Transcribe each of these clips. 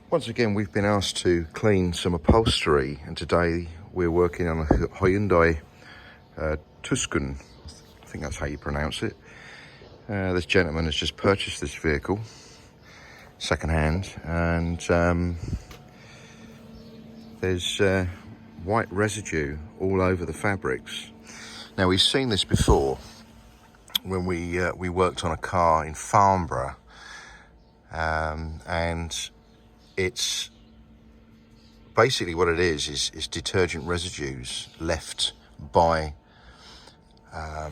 Once again, we've been asked to clean some upholstery, and today we're working on a Hyundai Tucson. I think that's how you pronounce it. This gentleman has just purchased this vehicle, second-hand, and there's white residue all over the fabrics. Now, we've seen this before when we worked on a car in Farnborough, and it's basically what it is detergent residues left by a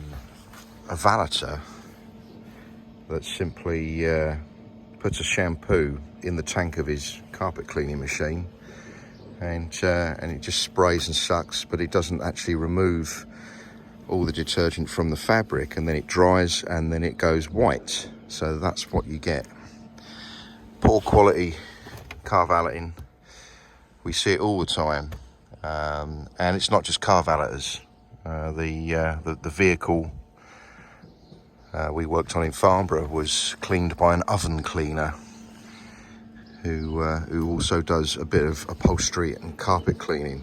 valeter that simply puts a shampoo in the tank of his carpet cleaning machine, and it just sprays and sucks, but it doesn't actually remove all the detergent from the fabric, and then it dries and then it goes white. So that's what you get. Poor quality car valeting. We see it all the time, and it's not just car valeters. The vehicle we worked on in Farnborough was cleaned by an oven cleaner who also does a bit of upholstery and carpet cleaning,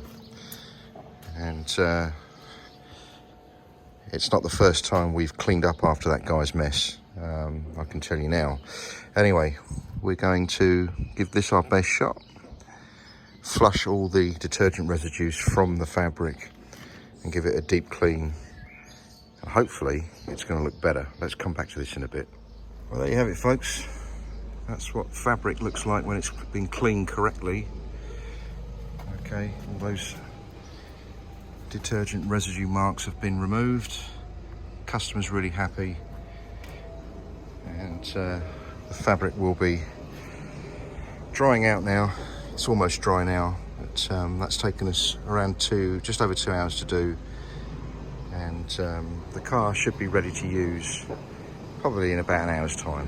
and it's not the first time we've cleaned up after that guy's mess, I can tell you now. Anyway, we're going to give this our best shot. Flush all the detergent residues from the fabric and give it a deep clean. And hopefully it's going to look better. Let's come back to this in a bit. Well, there you have it, folks. That's what fabric looks like when it's been cleaned correctly. Okay, all those detergent residue marks have been removed. Customer's really happy, and the fabric will be drying out now. It's almost dry now, but that's taken us around just over 2 hours to do, and the car should be ready to use probably in about an hour's time.